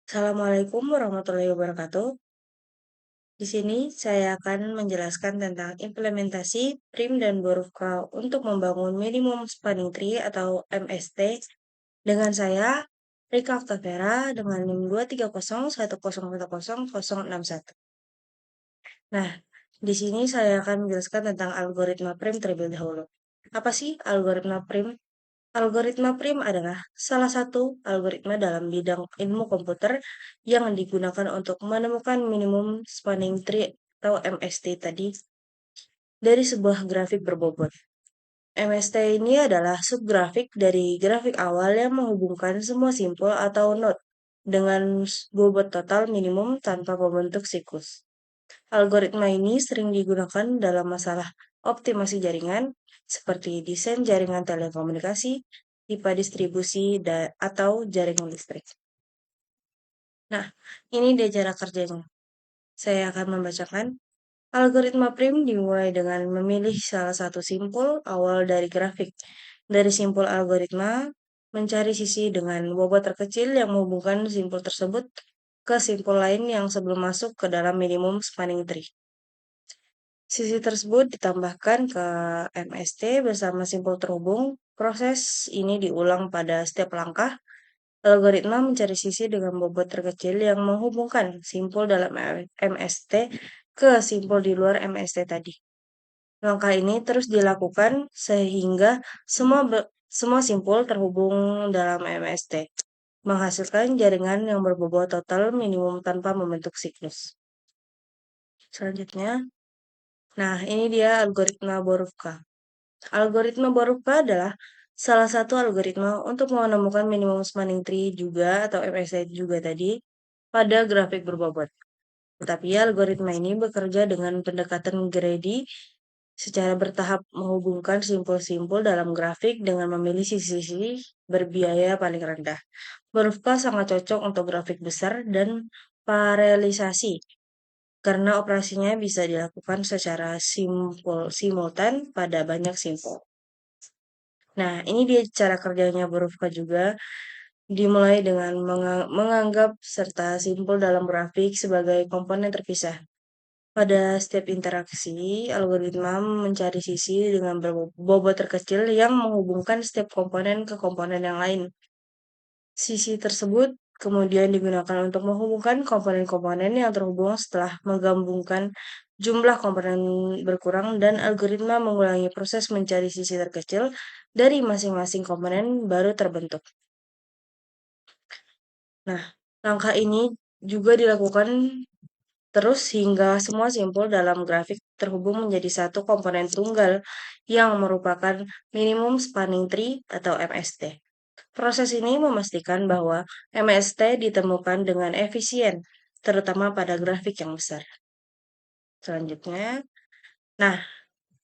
Assalamualaikum warahmatullahi wabarakatuh. Di sini saya akan menjelaskan tentang implementasi Prim dan Borufka untuk membangun minimum spanning tree atau MST dengan saya, Rika Oktavera, dengan NIM 23010100061. Nah, di sini saya akan menjelaskan tentang algoritma Prim terlebih dahulu. Apa sih algoritma Prim? Algoritma prim adalah salah satu algoritma dalam bidang ilmu komputer yang digunakan untuk menemukan minimum spanning tree atau MST tadi dari sebuah grafik berbobot. MST ini adalah subgrafik dari grafik awal yang menghubungkan semua simpul atau node dengan bobot total minimum tanpa membentuk siklus. Algoritma ini sering digunakan dalam masalah optimasi jaringan, seperti desain jaringan telekomunikasi, tipe distribusi, atau jaringan listrik. Nah, ini dia cara kerjanya. Saya akan membacakan. Algoritma prim dimulai dengan memilih salah satu simpul awal dari grafik. Dari simpul algoritma, mencari sisi dengan bobot terkecil yang menghubungkan simpul tersebut ke simpul lain yang sebelum masuk ke dalam minimum spanning tree. Sisi tersebut ditambahkan ke MST bersama simpul terhubung. Proses ini diulang pada setiap langkah. Algoritma mencari sisi dengan bobot terkecil yang menghubungkan simpul dalam MST ke simpul di luar MST tadi. Langkah ini terus dilakukan sehingga semua simpul terhubung dalam MST, menghasilkan jaringan yang berbobot total minimum tanpa membentuk siklus. Selanjutnya, nah ini dia algoritma Borufka. Algoritma Borufka adalah salah satu algoritma untuk menemukan minimum spanning tree juga atau MST juga tadi pada grafik berbobot. Tetapi algoritma ini bekerja dengan pendekatan greedy secara bertahap menghubungkan simpul-simpul dalam grafik dengan memilih sisi-sisi berbiaya paling rendah. Borufka sangat cocok untuk grafik besar dan paralelisasi karena operasinya bisa dilakukan secara simultan pada banyak simpul. Nah, ini dia cara kerjanya Borufka juga, dimulai dengan menganggap serta simpul dalam grafik sebagai komponen terpisah. Pada setiap interaksi, algoritma mencari sisi dengan bobot terkecil yang menghubungkan setiap komponen ke komponen yang lain. Sisi tersebut kemudian digunakan untuk menghubungkan komponen-komponen yang terhubung setelah menggabungkan jumlah komponen berkurang dan algoritma mengulangi proses mencari sisi terkecil dari masing-masing komponen baru terbentuk. Nah, langkah ini juga dilakukan terus hingga semua simpul dalam grafik terhubung menjadi satu komponen tunggal yang merupakan minimum spanning tree atau MST. Proses ini memastikan bahwa MST ditemukan dengan efisien, terutama pada grafik yang besar. Selanjutnya, nah,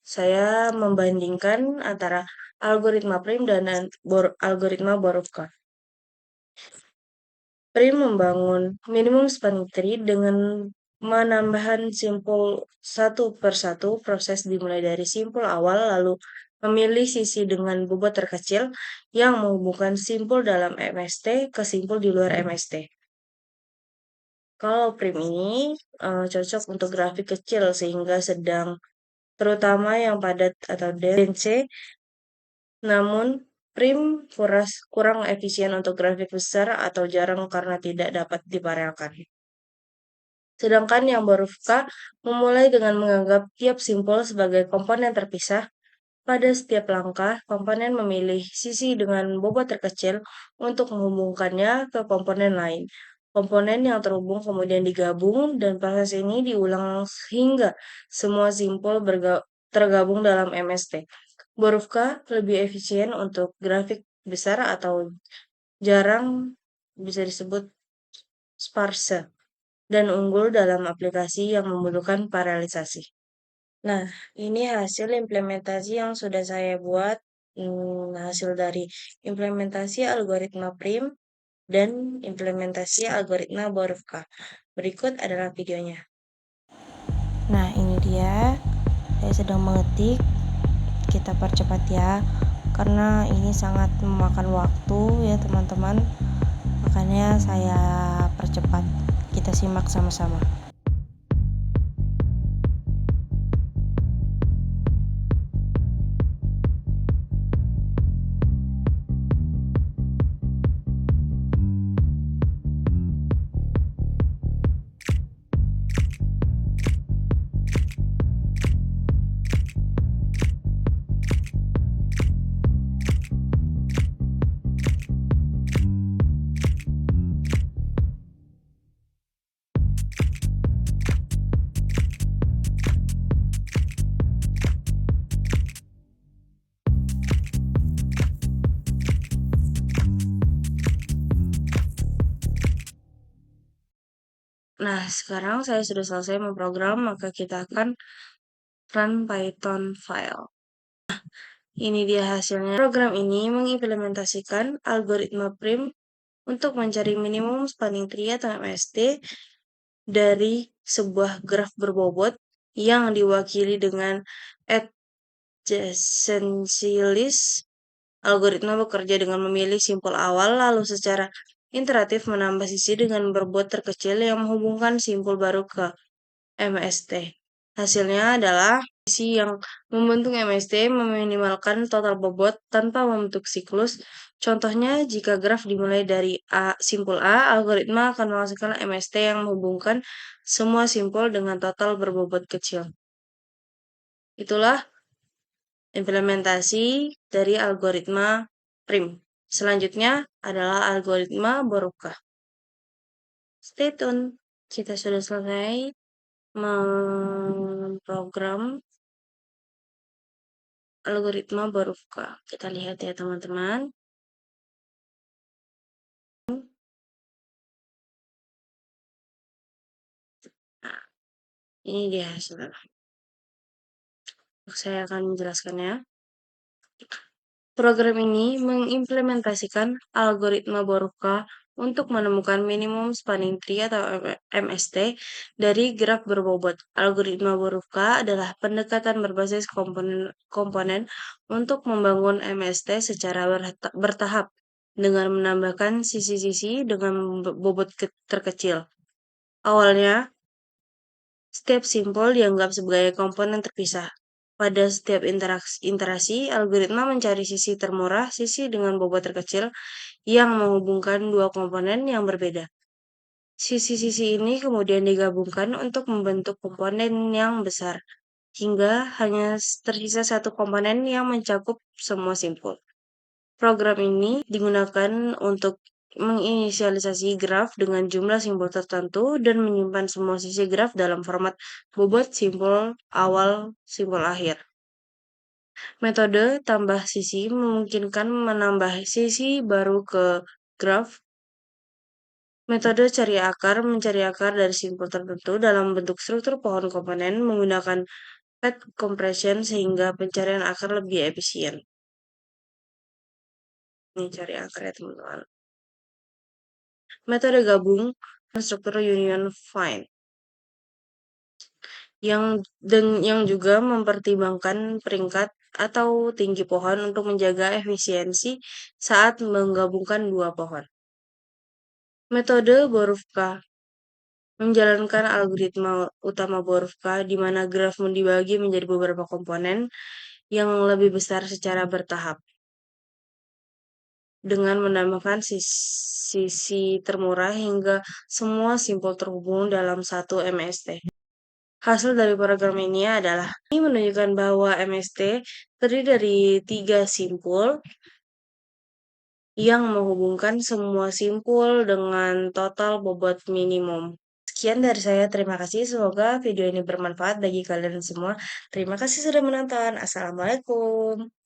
saya membandingkan antara algoritma prim dan algoritma Borufka. Prim membangun minimum spanning tree dengan menambahkan simpul satu per satu. Proses dimulai dari simpul awal lalu memilih sisi dengan bobot terkecil yang menghubungkan simpul dalam MST ke simpul di luar MST. Kalau prim ini cocok untuk grafik kecil sehingga sedang, terutama yang padat atau dense. Namun, prim kurang efisien untuk grafik besar atau jarang karena tidak dapat diparalelkan. Sedangkan yang Borufka memulai dengan menganggap tiap simpul sebagai komponen terpisah. Pada setiap langkah, komponen memilih sisi dengan bobot terkecil untuk menghubungkannya ke komponen lain. Komponen yang terhubung kemudian digabung dan proses ini diulang hingga semua simpul tergabung dalam MST. Borufka lebih efisien untuk grafik besar atau jarang, bisa disebut sparse, dan unggul dalam aplikasi yang membutuhkan paralelisasi. Nah, ini hasil implementasi yang sudah saya buat, hasil dari implementasi algoritma prim dan implementasi algoritma Borufka. Berikut adalah videonya. Nah, ini dia. Saya sedang mengetik. Kita percepat ya, karena ini sangat memakan waktu ya teman-teman. Makanya saya percepat. kita simak sama-sama. Nah, sekarang saya sudah selesai memprogram, maka kita akan run Python file. Ini dia hasilnya. Program ini mengimplementasikan algoritma prim untuk mencari minimum spanning tree atau MST dari sebuah graf berbobot yang diwakili dengan adjacency list. Algoritma bekerja dengan memilih simpul awal, lalu secara iteratif menambah sisi dengan berbobot terkecil yang menghubungkan simpul baru ke MST. Hasilnya adalah sisi yang membentuk MST meminimalkan total bobot tanpa membentuk siklus. Contohnya, jika graf dimulai dari simpul A, algoritma akan menghasilkan MST yang menghubungkan semua simpul dengan total berbobot kecil. Itulah implementasi dari algoritma prim. Selanjutnya adalah algoritma Boruca. Stay tune. Kita sudah selesai memprogram algoritma Boruca. Kita lihat ya teman-teman. Nah, ini dia hasilnya. Saya akan menjelaskannya. Program ini mengimplementasikan algoritma Boruca untuk menemukan minimum spanning tree atau MST dari graf berbobot. Algoritma Boruca adalah pendekatan berbasis komponen untuk membangun MST secara bertahap dengan menambahkan sisi-sisi dengan bobot terkecil. Awalnya, setiap simpul dianggap sebagai komponen terpisah. Pada setiap interaksi, algoritma mencari sisi termurah, sisi dengan bobot terkecil, yang menghubungkan dua komponen yang berbeda. Sisi-sisi ini kemudian digabungkan untuk membentuk komponen yang besar, hingga hanya tersisa satu komponen yang mencakup semua simpul. Program ini digunakan untuk menginisialisasi graf dengan jumlah simpul tertentu dan menyimpan semua sisi graf dalam format bobot simpul awal, simpul akhir. Metode tambah sisi memungkinkan menambah sisi baru ke graf. Metode cari akar mencari akar dari simpul tertentu dalam bentuk struktur pohon komponen menggunakan path compression sehingga pencarian akar lebih efisien. Ini cari akar ya teman-teman. Metode gabung struktur union find yang juga mempertimbangkan peringkat atau tinggi pohon untuk menjaga efisiensi saat menggabungkan dua pohon. Metode Borovka menjalankan algoritma utama Borovka di mana graf dibagi menjadi beberapa komponen yang lebih besar secara bertahap dengan menambahkan sisi termurah hingga semua simpul terhubung dalam satu MST. Hasil dari program ini adalah ini menunjukkan bahwa MST terdiri dari 3 simpul yang menghubungkan semua simpul dengan total bobot minimum. Sekian dari saya, terima kasih. Semoga video ini bermanfaat bagi kalian semua. Terima kasih sudah menonton. Assalamualaikum.